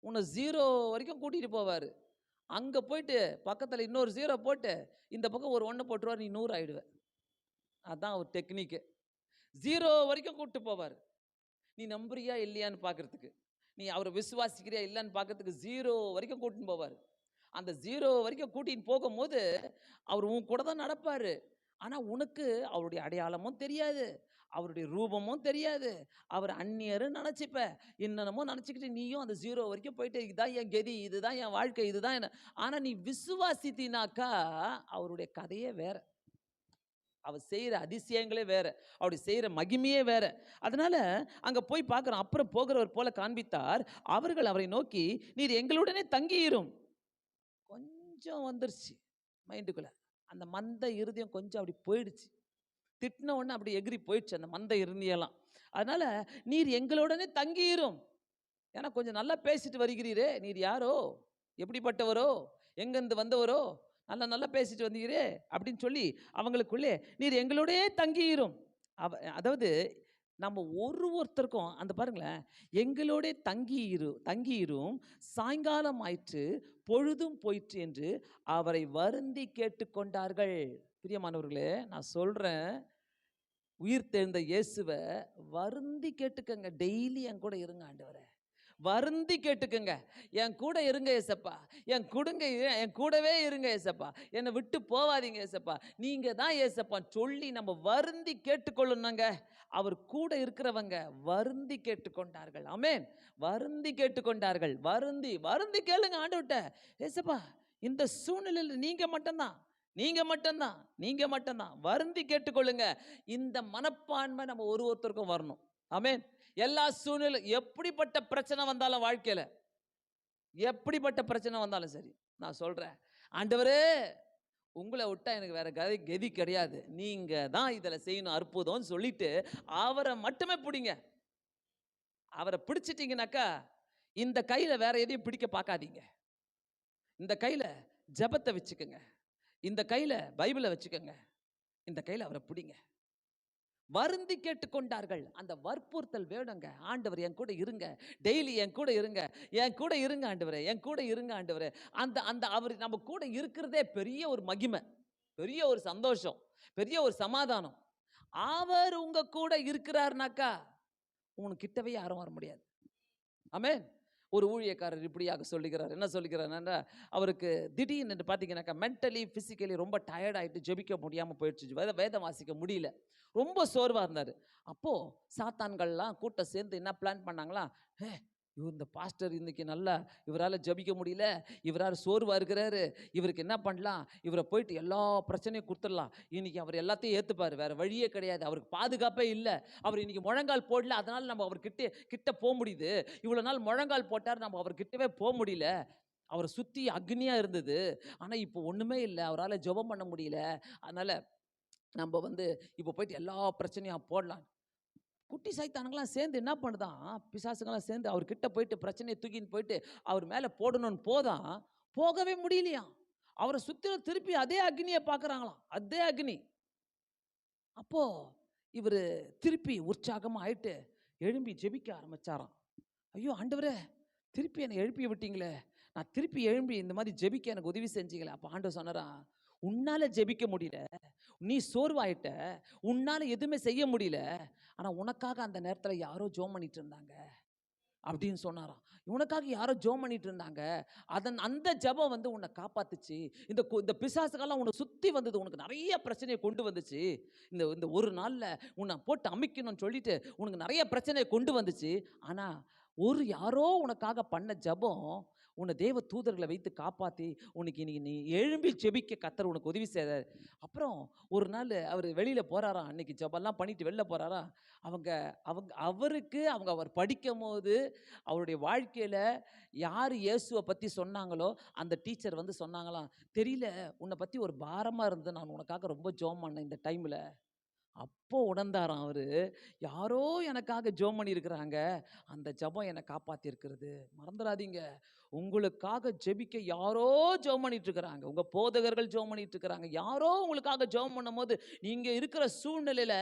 உன்னை 0 வரைக்கும் கூட்டிட்டு போவாரு. அங்க போயிட்டு பக்கத்துல இன்னொரு 0 போட்டு இந்த பக்கம் ஒரு 1 போட்டுருவார், நீ 100 ஆயிடுவ. அதான் ஒரு டெக்னிக்கு. 0 வரைக்கும் கூட்டிட்டு போவார். நீ நம்புறியா இல்லையான்னு பார்க்கறதுக்கு, நீ அவரை விசுவாசிக்கிறியா இல்லைன்னு பார்க்கறதுக்கு 0 வரைக்கும் கூட்டின்னு போவார். அந்த 0 வரைக்கும் கூட்டின்னு போகும்போது அவர் உன் கூட தான் நடப்பார். ஆனால் உனக்கு அவருடைய அடையாளமும் தெரியாது, அவருடைய ரூபமும் தெரியாது. அவர் அந்நியர் நினச்சிப்ப, என்னென்னமோ நினச்சிக்கிட்டு நீயும் அந்த 0 வரைக்கும் போயிட்டு, இதுதான் என் கதி, இதுதான் என் வாழ்க்கை, இதுதான் என்ன. ஆனால் நீ விசுவாசித்தினாக்கா அவருடைய கதையே வேற, அவர் செய்கிற அதிசயங்களே வேற, அவருடைய செய்கிற மகிமையே வேற. அதனால அங்கே போய் பார்க்குறோம். அப்புறம் போகிறவர் போல காண்பித்தார். அவர்கள் அவரை நோக்கி, நீர் எங்களுடனே தங்கியிரும். கொஞ்சம் வந்துருச்சு மைண்டுக்குள்ள, அந்த மந்த இருதயம் கொஞ்சம் அப்படி போயிடுச்சு. திட்டின உடனே அப்படி எகிரி போயிடுச்சு அந்த மந்த இருந்தியெல்லாம். அதனால நீர் எங்களுடனே தங்கியிரும். ஏன்னா கொஞ்சம் நல்லா பேசிட்டு வருகிறீரே, நீர் யாரோ, எப்படிப்பட்டவரோ, எங்கேருந்து வந்தவரோ, நல்லா பேசிட்டு வந்தீரே அப்படின்னு சொல்லி அவங்களுக்குள்ளே நீர் எங்களோடே தங்கியிரும். அதாவது நம்ம ஒருத்தருக்கும் அந்த பாருங்களேன், எங்களோட தங்கியிரும், சாயங்காலம் ஆயிற்று, பொழுதும் போயிற்று என்று அவரை வருந்தி கேட்டுக்கொண்டார்கள். பிரியமானவர்களே, நான் சொல்றேன், உயிர் தெழுந்த இயேசுவை வருந்தி கேட்டுக்கங்க. டெய்லி என் கூட இருங்க ஆண்டவரே, வருந்தி கேட்டுக்குங்க. என் கூட இருங்க ஏசப்பா, என் கூடவே இருங்க ஏசப்பா, என்னை விட்டு போவாதீங்க ஏசப்பா, நீங்க தான் ஏசப்பா சொல்லி நம்ம வருந்தி கேட்டுக்கொள்ளணுங்க. அவர் கூட இருக்கிறவங்க வருந்தி கேட்டுக்கொண்டார்கள். ஆமென். வருந்தி கேட்டுக்கொண்டார்கள். வருந்தி வருந்தி கேளுங்க ஆண்டவர்கிட்ட, ஏசப்பா இந்த சூழ்நிலையில் நீங்க மட்டும்தான் வருந்தி கேட்டுக்கொள்ளுங்க. இந்த மனப்பான்மை நம்ம ஒருத்தருக்கும் வரணும். ஆமென். எல்லா சூழ்நிலை, எப்படிப்பட்ட பிரச்சனை வந்தாலும், வாழ்க்கையில எப்படிப்பட்ட பிரச்சனை வந்தாலும் சரி, நான் சொல்றேன், ஆண்டவரே உங்களை விட்டா எனக்கு வேற கதி கிடையாது, நீங்க தான் இதில் செய்யணும் அற்புதம்னு சொல்லிட்டு அவரை மட்டுமே பிடிங்க. அவரை பிடிச்சிட்டீங்கன்னாக்கா இந்த கையில வேற எதையும் பிடிக்க பார்க்காதீங்க. இந்த கையில ஜெபத்தை வச்சுக்கோங்க, இந்த கையில பைபிளை வச்சுக்கோங்க, இந்த கையில அவரை பிடிங்க. வருந்தி கேட்டுக்கொண்டார்கள். அந்த வற்புறுத்தல் வேணுங்க. ஆண்டவர் என் கூட இருங்க, டெய்லி என் கூட இருங்க ஆண்டவரே, என் கூட இருங்க ஆண்டவரே. அந்த அந்த அவர் நம்ம கூட இருக்கிறதே பெரிய ஒரு மகிமை, பெரிய ஒரு சந்தோஷம், பெரிய ஒரு சமாதானம். அவர் உங்க கூட இருக்கிறார்னாக்கா உனக்கு கிட்டவே யாரும் வர முடியாது. ஆமென். ஒரு ஊழியக்காரர் இப்படியாக சொல்லுகிறார். என்ன சொல்லுகிறார்னா, அவருக்கு திடீர்னு பார்த்தீங்கன்னாக்கா மென்டலி, பிசிக்கலி ரொம்ப டயர்ட் ஆயிட்டு ஜெபிக்க முடியாம போயிடுச்சு. வேதம் வாசிக்க முடியல. ரொம்ப சோர்வா இருந்தாரு. அப்போ சாத்தான்கள்லாம் கூட்டம் சேர்ந்து என்ன பிளான் பண்ணாங்களாம், இந்த பாஸ்டர் இன்னைக்கு நல்லா இவரால ஜெபிக்க முடியல, இவரால சோர்வா இருக்கிறாரு, இவருக்கு என்ன பண்ணலாம், இவரை போயிட்டு எல்லா பிரச்சனையும் குடுத்துடலாம். இன்னைக்கு அவர் எல்லாத்தையும் ஏத்துப்பாரு, வேற வழியே கிடையாது, அவருக்கு பாதுகாப்பே இல்ல, அவர் இன்னைக்கு முழங்கால் போடல, அதனால நம்ம அவர் கிட்ட போக முடியுது. இவ்வளவு நாள் முழங்கால் போட்டார், நம்ம அவர் கிட்டவே போக முடியல. அவரை சுத்தி அக்னியா இருந்தது, ஆனா இப்போ ஒண்ணுமே இல்லை, அவரால் ஜெபம் பண்ண முடியல. அதனால நம்ம இப்போ போயிட்டு எல்லா பிரச்சனையும் போடலாம். குட்டி சைத்தானுங்களாம் சேர்ந்து என்ன பண்ணுதான், பிசாசுங்களாம் சேர்ந்து அவர்கிட்ட போயிட்டு பிரச்சனையை தூக்கின்னு போயிட்டு அவர் மேலே போடணும்னு போகவே முடியலையாம். அவரை சுற்றிலும் திருப்பி அதே அக்னியை பார்க்குறாங்களாம், அதே அக்னி. அப்போ இவர் திருப்பி உற்சாகமாக ஆயிட்டு எழும்பி ஜெபிக்க ஆரம்பிச்சாராம். ஐயோ ஆண்டவரே, திருப்பி என்னை எழுப்பி விட்டீங்களே, நான் திருப்பி எழும்பி இந்த மாதிரி ஜெபிக்க எனக்கு உதவி செஞ்சீங்களே. அப்போ ஆண்டவர் சொன்னாராம், உன்னால ஜெபிக்க முடியல, நீ சோர்வாயிட்ட, உன்னால எதுவுமே செய்ய முடியல, ஆனா உனக்காக அந்த நேரத்தில் யாரோ ஜெபம் பண்ணிட்டு இருந்தாங்க அப்படின்னு சொன்னாராம். உனக்காக யாரோ ஜெபம் பண்ணிட்டு இருந்தாங்க, அந்த ஜெபம் உன்னை காப்பாத்துச்சு. இந்த பிசாசுகள்லாம் உன்னை சுத்தி வந்தது, உனக்கு நிறைய பிரச்சனையை கொண்டு வந்துச்சு. இந்த ஒரு நாள்ல உன்னை போட்டு அமைக்கணும்னு சொல்லிட்டு உனக்கு நிறைய பிரச்சனையை கொண்டு வந்துச்சு. ஆனா யாரோ உனக்காக பண்ண ஜெபம் உன்னை தேவ தூதர்களை வைத்து காப்பாற்றி உனக்கு இன்னைக்கு நீ எழும்பி ஜெபிக்க கர்த்தர் உனக்கு உதவி செய்தார். அப்புறம் ஒரு நாள் அவர் வெளியில் போகிறாராம், அன்னைக்கு ஜெபம்லாம் பண்ணிட்டு வெளில போகிறாராம். அவர் படிக்கும் போது அவருடைய வாழ்க்கையில் யார் இயேசுவை பற்றி சொன்னாங்களோ அந்த டீச்சர் சொன்னாங்களாம், தெரியல, உன்னை பற்றி ஒரு பாரமாக இருந்து நான் உனக்காக ரொம்ப ஜெபம் பண்ணேன் இந்த டைமில். அப்போ உணர்ந்தாராம் அவரு, யாரோ எனக்காக ஜெபம் பண்ணியிருக்கிறாங்க, அந்த ஜெபம் என்னை காப்பாத்திருக்கிறது. மறந்துடாதீங்க, உங்களுக்காக ஜெபிக்க யாரோ ஜெபம் பண்ணிட்டு இருக்கிறாங்க, உங்க போதகர்கள் ஜெபம் பண்ணிட்டு இருக்கிறாங்க. யாரோ உங்களுக்காக ஜெபம் பண்ணும்போது நீங்க இருக்கிற சூழ்நிலையில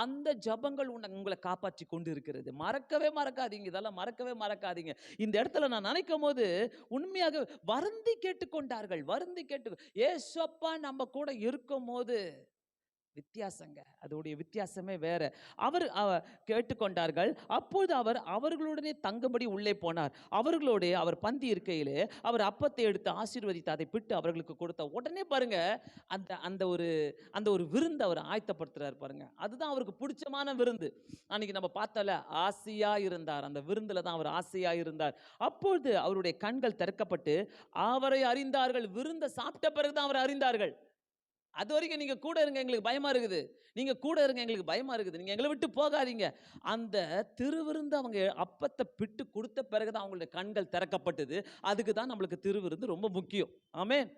அந்த ஜெபங்கள் உங்களை காப்பாற்றி கொண்டு இருக்கிறது. மறக்கவே மறக்காதீங்க, இதெல்லாம் மறக்கவே மறக்காதீங்க. இந்த இடத்துல நான் நினைக்கும் போது உண்மையாக வருந்தி கேட்டுக்கொண்டார்கள், வருந்தி கேட்டு, ஏசப்பா நம்ம கூட இருக்கும் போது வித்தியாசங்க, அதோடைய வித்தியாசமே வேற. அவர் கேட்டுக்கொண்டார்கள். அப்போது அவர் அவர்களுடனே தங்கும்படி உள்ளே போனார். அவர்களோட அவர் பந்தி இருக்கையிலே அவர் அப்பத்தை எடுத்து ஆசீர்வதித்து அதை பிட்டு அவர்களுக்கு கொடுத்த உடனே பாருங்க, அந்த ஒரு விருந்து அவர் ஆயத்தப்படுத்துறாரு பாருங்க. அதுதான் அவருக்கு பிடிச்சமான விருந்து. அன்னைக்கு நம்ம பார்த்தல, ஆசையா இருந்தார், அந்த விருந்துல தான் அவர் ஆசையா இருந்தார். அப்பொழுது அவருடைய கண்கள் திறக்கப்பட்டு அவரை அறிந்தார்கள். விருந்தை சாப்பிட்ட பிறகுதான் அவர் அறிந்தார்கள். அது வரைக்கும் நீங்க கூட இருங்க, எங்களுக்கு பயமா இருக்குது, நீங்க கூட இருங்க, எங்களுக்கு பயமா இருக்குது, நீங்க எங்களை விட்டு போகாதீங்க. அந்த திருவிருந்து அவங்க அப்பத்தை பிட்டு கொடுத்த பிறகுதான் அவங்களுடைய கண்கள் திறக்கப்பட்டது. அதுக்கு தான் நம்மளுக்கு திருவிருந்து ரொம்ப முக்கியம். ஆமென்.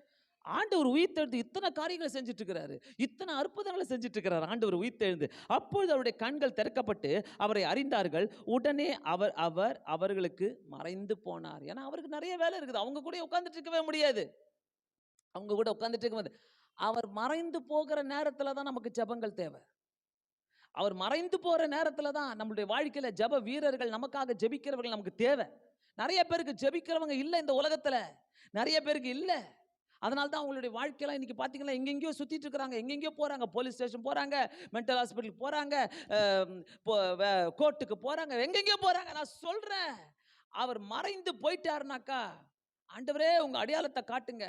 ஆண்டவர் உயிர்த்தெழுந்து இத்தனை காரியங்களை செஞ்சுட்டு இருக்கிறாரு, இத்தனை அற்புதங்களை செஞ்சுட்டு இருக்கிறார் ஆண்டவர் உயிர்த்தெழுந்து. அப்பொழுது அவருடைய கண்கள் திறக்கப்பட்டு அவரை அறிந்தார்கள். உடனே அவர்களுக்கு மறைந்து போனார். ஏன்னா அவருக்கு நிறைய வேலை இருக்குது, அவங்க கூட உட்கார்ந்துட்டு இருக்கவே முடியாது, அவங்க கூட உட்கார்ந்துட்டு இருக்க. அவர் மறைந்து போகிற நேரத்துல தான் நமக்கு ஜெபங்கள் தேவை. அவர் மறைந்து போற நேரத்துல தான் நம்மளுடைய வாழ்க்கையில ஜெப வீரர்கள், நமக்காக ஜெபிக்கிறவர்கள் நமக்கு தேவை. நிறைய பேருக்கு ஜெபிக்கிறவங்க இல்ல இந்த உலகத்துல, நிறைய பேருக்கு இல்ல. அதனால தான் அவங்களுடைய வாழ்க்கையெல்லாம் இன்னைக்கு பார்த்தீங்கன்னா எங்கெங்கேயோ சுத்திட்டு இருக்கிறாங்க, எங்கெங்கேயோ போறாங்க, போலீஸ் ஸ்டேஷன் போறாங்க, மென்டல் ஹாஸ்பிட்டல் போறாங்க, கோர்ட்டுக்கு போறாங்க, எங்கெங்கேயோ போறாங்க. நான் சொல்றேன், அவர் மறைந்து போயிட்டாருனாக்கா, ஆண்டவரே உங்க அடையாளத்தை காட்டுங்க,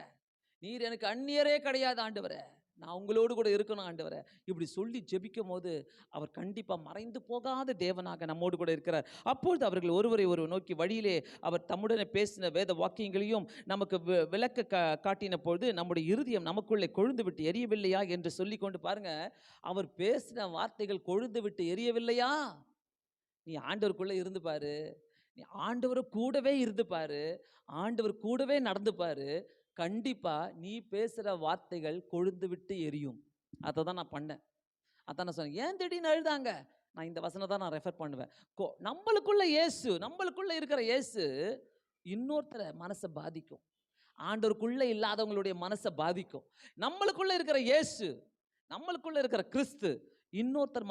நீர் எனக்கு அந்நியரே கிடையாது ஆண்டவரே, நான் உங்களோடு கூட இருக்கணும் ஆண்டவரே, இப்படி சொல்லி ஜெபிக்கும் போது அவர் கண்டிப்பா மறைந்து போகாத தேவனாக நம்மோடு கூட இருக்கிறார். அப்பொழுது அவர்கள் ஒருவரை ஒருவர் நோக்கி வழியிலே அவர் தம்முடனே பேசின வேத வாக்கியங்களையும் நமக்கு விளக்க காட்டின பொழுது நம்முடைய இருதயம் நமக்குள்ளே கொழுந்து விட்டு எரியவில்லையா என்று சொல்லி கொண்டு பாருங்க, அவர் பேசின வார்த்தைகள் கொழுந்து விட்டு எரியவில்லையா? நீ ஆண்டவருக்குள்ள இருந்து பாரு, நீ ஆண்டவர் கூடவே இருந்து பாரு, ஆண்டவர் கூடவே நடந்து பாரு, கண்டிப்பா நீ பேசுற வார்த்தைகள் கொழுந்து விட்டு எரியும். அதை தான் நான் பண்ணேன், அதான் நான் சொன்னேன். ஏன் திடீர்னு அழுதாங்க? நான் இந்த வசனம் தான் நான் ரெஃபர் பண்ணுவேன். நம்மளுக்குள்ள இயேசு, நம்மளுக்குள்ள இருக்கிற இயேசு இன்னொருத்தர மனசை பாதிக்கும், ஆண்டவருக்குள்ள இல்லாதவங்களுடைய மனசை பாதிக்கும். நம்மளுக்குள்ள இருக்கிற இயேசு, நம்மளுக்குள்ள இருக்கிற கிறிஸ்து இன்னொருத்தர்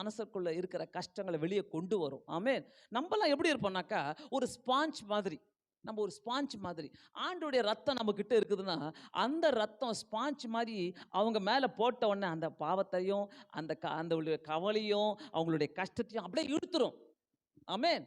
மனசுக்குள்ள இருக்கிற கஷ்டங்களை வெளியே கொண்டு வரும். ஆமென். நம்மலாம் எப்படி இருப்போம்னாக்கா, ஒரு ஸ்பாஞ்ச் மாதிரி, நம்ம ஒரு ஸ்பாஞ்ச் மாதிரி. ஆண்டோடைய ரத்தம் நம்ம கிட்ட இருக்குதுன்னா, அந்த ரத்தம் ஸ்பாஞ்ச் மாதிரி அவங்க மேலே போட்ட உடனே அந்த பாவத்தையும் அந்த கவலையும் அவங்களுடைய கஷ்டத்தையும் அப்படியே இழுத்துரும். ஆமென்.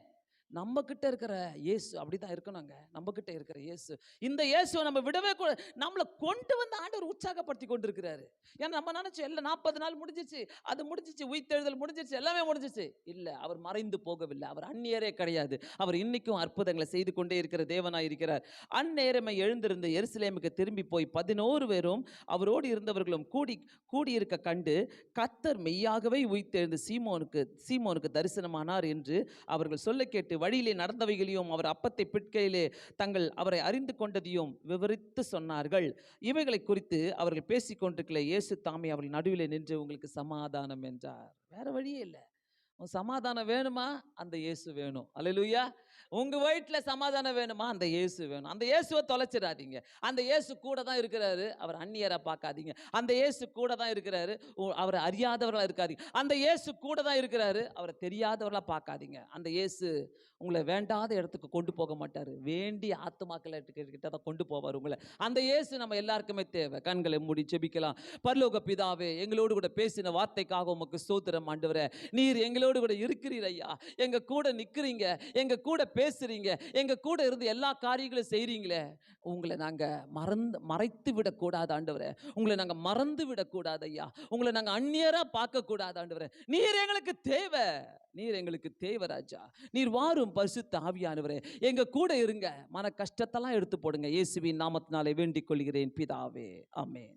நம்ம கிட்ட இருக்கிற இயேசு அப்படிதான் இருக்கணுங்க. நம்ம கிட்ட இருக்கிற இயேசு, இந்த இயேசுவை நம்ம விடவே கூட, நம்மளை கொண்டு வந்து ஆண்டவர் உற்சாகப்படுத்தி கொண்டு இருக்கிறாரு. ஏன்னா நம்ம நினைச்சோம் எல்லாம் 40 நாள் முடிஞ்சிச்சு, அது முடிஞ்சிச்சு, உயிர்த்தெழுதல் முடிஞ்சிச்சு, எல்லாமே முடிஞ்சிச்சு. இல்ல, அவர் மறைந்து போகவில்லை. அவர் அந்நியரே கிடையாது. அவர் இன்னைக்கும் அற்புதங்களை செய்து கொண்டே இருக்கிற தேவனாய் இருக்கிறார். அந்நேரமே எழுந்திருந்து எருசலேமுக்கு திரும்பி போய் 11 பேரும் அவரோடு இருந்தவர்களும் கூடியிருக்க கண்டு, கர்த்தர் மெய்யாகவே உயிர்த்தெழுந்து சீமோனுக்கு தரிசனமானார் என்று அவர்கள் சொல்ல கேட்டு, வழியிலே நடந்தவைகளையும் அவர் அப்பத்தை பிட்கையிலே அவரை அறிந்து கொண்டதையும் விவரித்து சொன்னார்கள். இவைகளை குறித்து அவர்கள் பேசிக் கொண்டிருக்கல, இயேசு தாமே அவர்கள் நடுவிலே நின்று உங்களுக்கு சமாதானம் என்றார். வேற வழியே இல்லை. சமாதானம் வேணுமா? அந்த இயேசு வேணும். அல்லேலூயா. உங்க வீட்டுல சமாதானம் வேணுமா? அந்த இயேசு வேணும். அந்த இயேசுவை தொலைச்சிடாதீங்க. அந்த இயேசு கூட தான் இருக்கிறாரு. அவர் அந்நியரா பார்க்காதீங்க. அந்த இயேசு கூட தான் இருக்கிறாரு. அவரை அறியாதவர்களா இருக்காதீங்க. அந்த இயேசு கூட தான் இருக்கிறாரு. அவரை தெரியாதவர்களா பார்க்காதீங்க. அந்த இயேசு உங்களை வேண்டாத இடத்துக்கு கொண்டு போக மாட்டாரு. வேண்டிய ஆத்துமாக்களை கிட்ட தான் கொண்டு போவார் உங்களை. அந்த இயேசு நம்ம எல்லாருக்குமே தேவை. கண்களை மூடி ஜெபிக்கலாம். பரலோக பிதாவே, எங்களோடு கூட பேசின வார்த்தைக்காக உமக்கு ஸ்தோத்திரம் ஆண்டவரே. நீர் எங்களோடு கூட இருக்கிறீர் ஐயா. எங்க கூட நிக்கிறீங்க, எங்க கூட பேசுறீங்க, எங்க கூட இருந்து எல்லா காரியங்களும் செய்றீங்களே. உங்களை நாங்க மறைத்து விடக்கூடாது ஆண்டவரே. உங்களை நாங்க மறந்து விடக்கூடாது ஐயா. உங்களை நாங்க அந்நியரா பார்க்க கூடாது ஆண்டவரே. நீர் எங்களுக்கு தேவை. நீர் எங்களுக்கு தேவை ராஜா. நீர் வாரும் பரிசுத்த ஆவியானவரே, எங்க கூட இருங்க. மன கஷ்டத்தெல்லாம் எடுத்து போடுங்க. இயேசுவின் நாமத்தினாலே வேண்டிக் கொள்கிறேன் பிதாவே. ஆமென்.